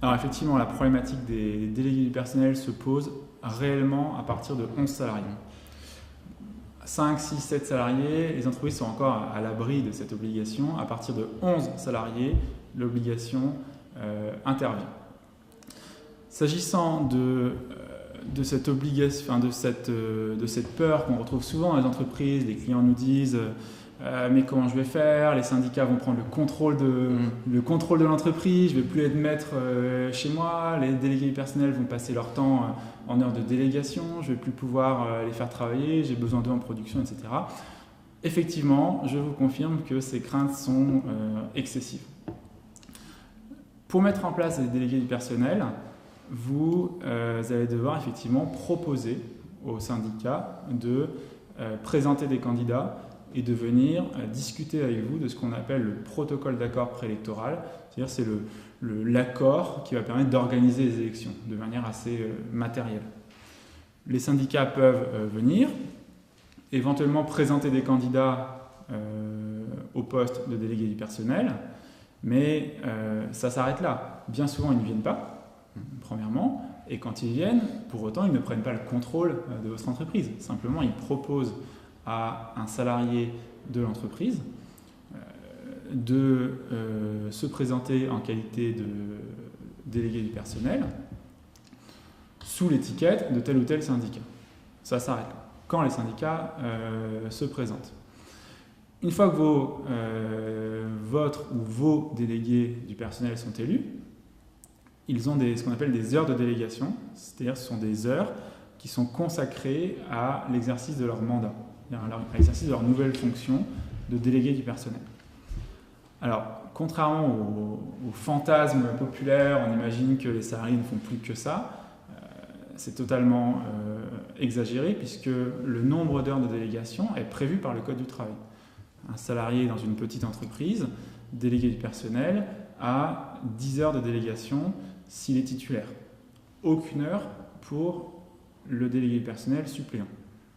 Alors effectivement, la problématique des délégués du personnel se pose réellement à partir de 11 salariés. 5, 6, 7 salariés, les entreprises sont encore à l'abri de cette obligation. À partir de 11 salariés, l'obligation intervient. S'agissant de cette obligation, enfin de cette peur qu'on retrouve souvent dans les entreprises, les clients nous disent mais comment je vais faire? Les syndicats vont prendre le contrôle de l'entreprise, je ne vais plus être maître chez moi, les délégués du personnel vont passer leur temps en heures de délégation, je ne vais plus pouvoir les faire travailler, j'ai besoin d'eux en production, etc. Effectivement, je vous confirme que ces craintes sont excessives. Pour mettre en place les délégués du personnel, vous allez devoir effectivement proposer aux syndicats de présenter des candidats et de venir discuter avec vous de ce qu'on appelle le protocole d'accord préélectoral. C'est-à-dire c'est l'accord qui va permettre d'organiser les élections de manière assez matérielle. Les syndicats peuvent venir, éventuellement présenter des candidats au poste de délégué du personnel, mais ça s'arrête là. Bien souvent, ils ne viennent pas, premièrement, et quand ils viennent, pour autant, ils ne prennent pas le contrôle de votre entreprise. Simplement, ils proposent à un salarié de l'entreprise de se présenter en qualité de délégué du personnel sous l'étiquette de tel ou tel syndicat. Ça s'arrête là. Quand les syndicats se présentent. Une fois que votre ou vos délégués du personnel sont élus, ils ont ce qu'on appelle des heures de délégation, c'est-à-dire ce sont des heures qui sont consacrées à l'exercice de leur mandat, à l'exercice de leur nouvelle fonction de délégué du personnel. Alors, contrairement au fantasme populaire, on imagine que les salariés ne font plus que ça. C'est totalement exagéré puisque le nombre d'heures de délégation est prévu par le Code du travail. Un salarié dans une petite entreprise, délégué du personnel, a 10 heures de délégation s'il est titulaire. Aucune heure pour le délégué du personnel suppléant.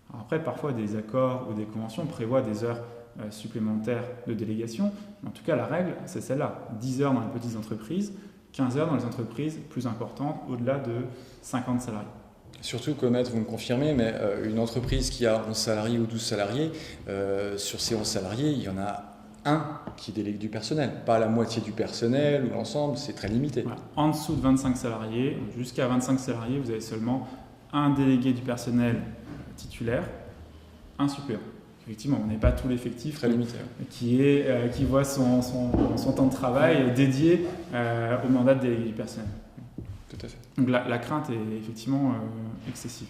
Alors après, parfois, des accords ou des conventions prévoient des heures supplémentaires de délégation. Mais en tout cas, la règle, c'est celle-là. 10 heures dans les petites entreprises, 15 heures dans les entreprises plus importantes, au-delà de 50 salariés. Surtout, Comet, vous me confirmez, mais une entreprise qui a 11 salariés ou 12 salariés, sur ces 11 salariés, il y en a un qui délègue du personnel, pas la moitié du personnel ou l'ensemble, c'est très limité. Voilà. En dessous de 25 salariés, jusqu'à 25 salariés, vous avez seulement un délégué du personnel titulaire, un suppléant. Effectivement, on n'est pas tout l'effectif très limité, qui voit son temps de travail dédié au mandat de délégué du personnel. Tout à fait. Donc la crainte est effectivement excessive.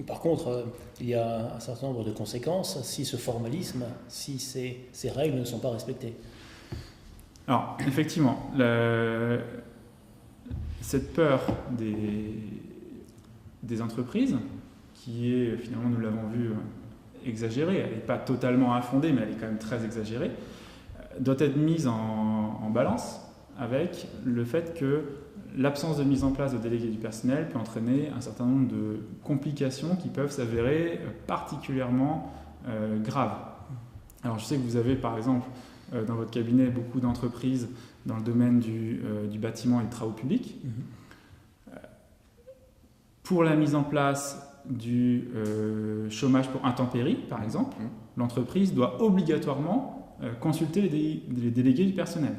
Par contre, il y a un certain nombre de conséquences si ce formalisme, si ces règles ne sont pas respectées. Alors, effectivement, cette peur des entreprises, qui est finalement, nous l'avons vu, exagérée, elle n'est pas totalement infondée, mais elle est quand même très exagérée, doit être mise en balance avec le fait que l'absence de mise en place de délégués du personnel peut entraîner un certain nombre de complications qui peuvent s'avérer particulièrement graves. Alors je sais que vous avez par exemple dans votre cabinet beaucoup d'entreprises dans le domaine du bâtiment et des travaux publics. Pour la mise en place du chômage pour intempéries, par exemple, l'entreprise doit obligatoirement consulter les délégués du personnel.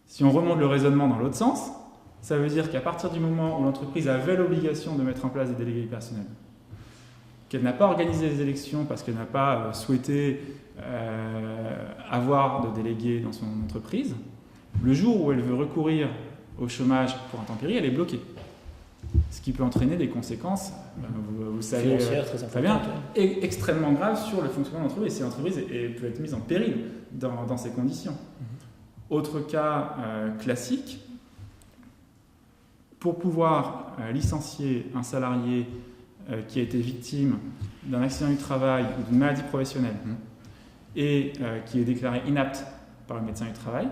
Si on remonte le raisonnement dans l'autre sens, ça veut dire qu'à partir du moment où l'entreprise avait l'obligation de mettre en place des délégués du personnel, qu'elle n'a pas organisé les élections parce qu'elle n'a pas souhaité avoir de délégués dans son entreprise, le jour où elle veut recourir au chômage pour intempéries, elle est bloquée. Ce qui peut entraîner des conséquences, vous savez très bien, extrêmement graves sur le fonctionnement de l'entreprise. Et l'entreprise peut être mise en péril dans ces conditions. Autre cas classique, pour pouvoir licencier un salarié qui a été victime d'un accident du travail ou d'une maladie professionnelle et qui est déclaré inapte par le médecin du travail,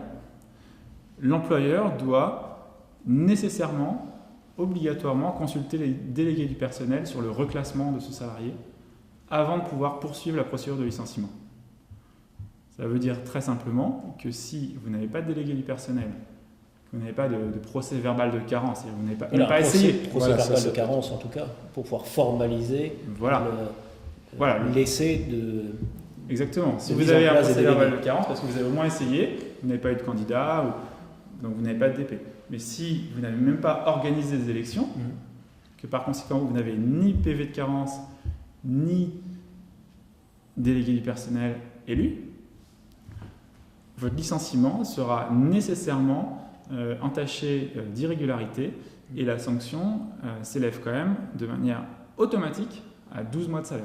l'employeur doit nécessairement, obligatoirement consulter les délégués du personnel sur le reclassement de ce salarié avant de pouvoir poursuivre la procédure de licenciement. Ça veut dire très simplement que si vous n'avez pas de délégué du personnel, vous n'avez pas de procès verbal de carence, vous n'avez pas, Voilà, pas essayé. Procès verbal de carence en tout cas, pour pouvoir formaliser l'essai de... Exactement. Si de vous mise en avez un place des procès verbal délégués. de carence, parce que vous avez au moins essayé, vous n'avez pas eu de candidat, donc vous n'avez pas de DP. Mais si vous n'avez même pas organisé des élections, que par conséquent vous n'avez ni PV de carence, ni délégué du personnel élu, votre licenciement sera nécessairement entaché d'irrégularité et la sanction s'élève quand même de manière automatique à 12 mois de salaire.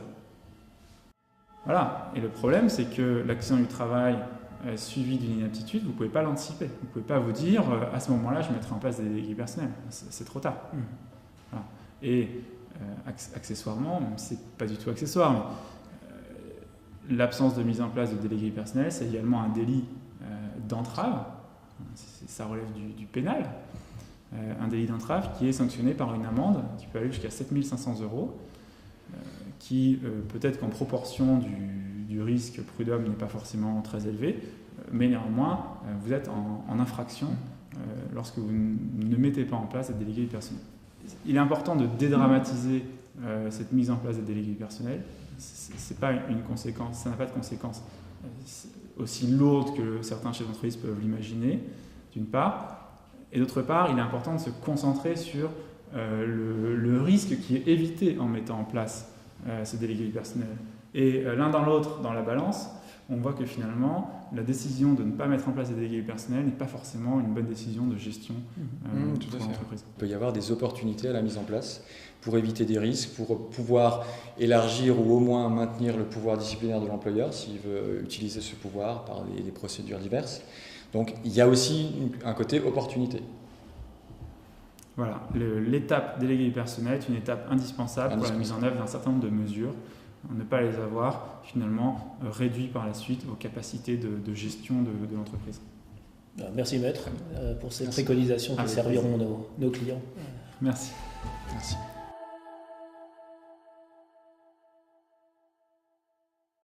Voilà. Et le problème, c'est que l'accident du travail suivi d'une inaptitude, vous ne pouvez pas l'anticiper. Vous ne pouvez pas vous dire à ce moment-là, je mettrai en place des délégués personnels. C'est trop tard. Voilà. Et accessoirement, c'est pas du tout accessoire, mais l'absence de mise en place de délégués personnels, c'est également un délit d'entrave. Ça relève du pénal. Un délit d'entrave qui est sanctionné par une amende qui peut aller jusqu'à 7 500 €, qui peut-être qu'en proportion du risque prud'homme n'est pas forcément très élevé, mais néanmoins, vous êtes en infraction lorsque vous ne mettez pas en place des délégués du personnel. Il est important de dédramatiser cette mise en place des délégués du personnel. C'est pas une conséquence, ça n'a pas de conséquences aussi lourdes que certains chefs d'entreprise peuvent l'imaginer, d'une part, et d'autre part, il est important de se concentrer sur le risque qui est évité en mettant en place ces délégués du personnel. Et l'un dans l'autre, dans la balance, on voit que finalement, la décision de ne pas mettre en place des délégués du personnel n'est pas forcément une bonne décision de gestion pour l'entreprise. Il peut y avoir des opportunités à la mise en place pour éviter des risques, pour pouvoir élargir ou au moins maintenir le pouvoir disciplinaire de l'employeur s'il veut utiliser ce pouvoir par des procédures diverses. Donc il y a aussi un côté opportunité. Voilà, l'étape délégué du personnel est une étape indispensable pour la mise en œuvre d'un certain nombre de mesures. Ne pas les avoir finalement réduit par la suite vos capacités de gestion de l'entreprise. Merci Maître pour ces préconisations qui serviront nos clients. Merci. Merci.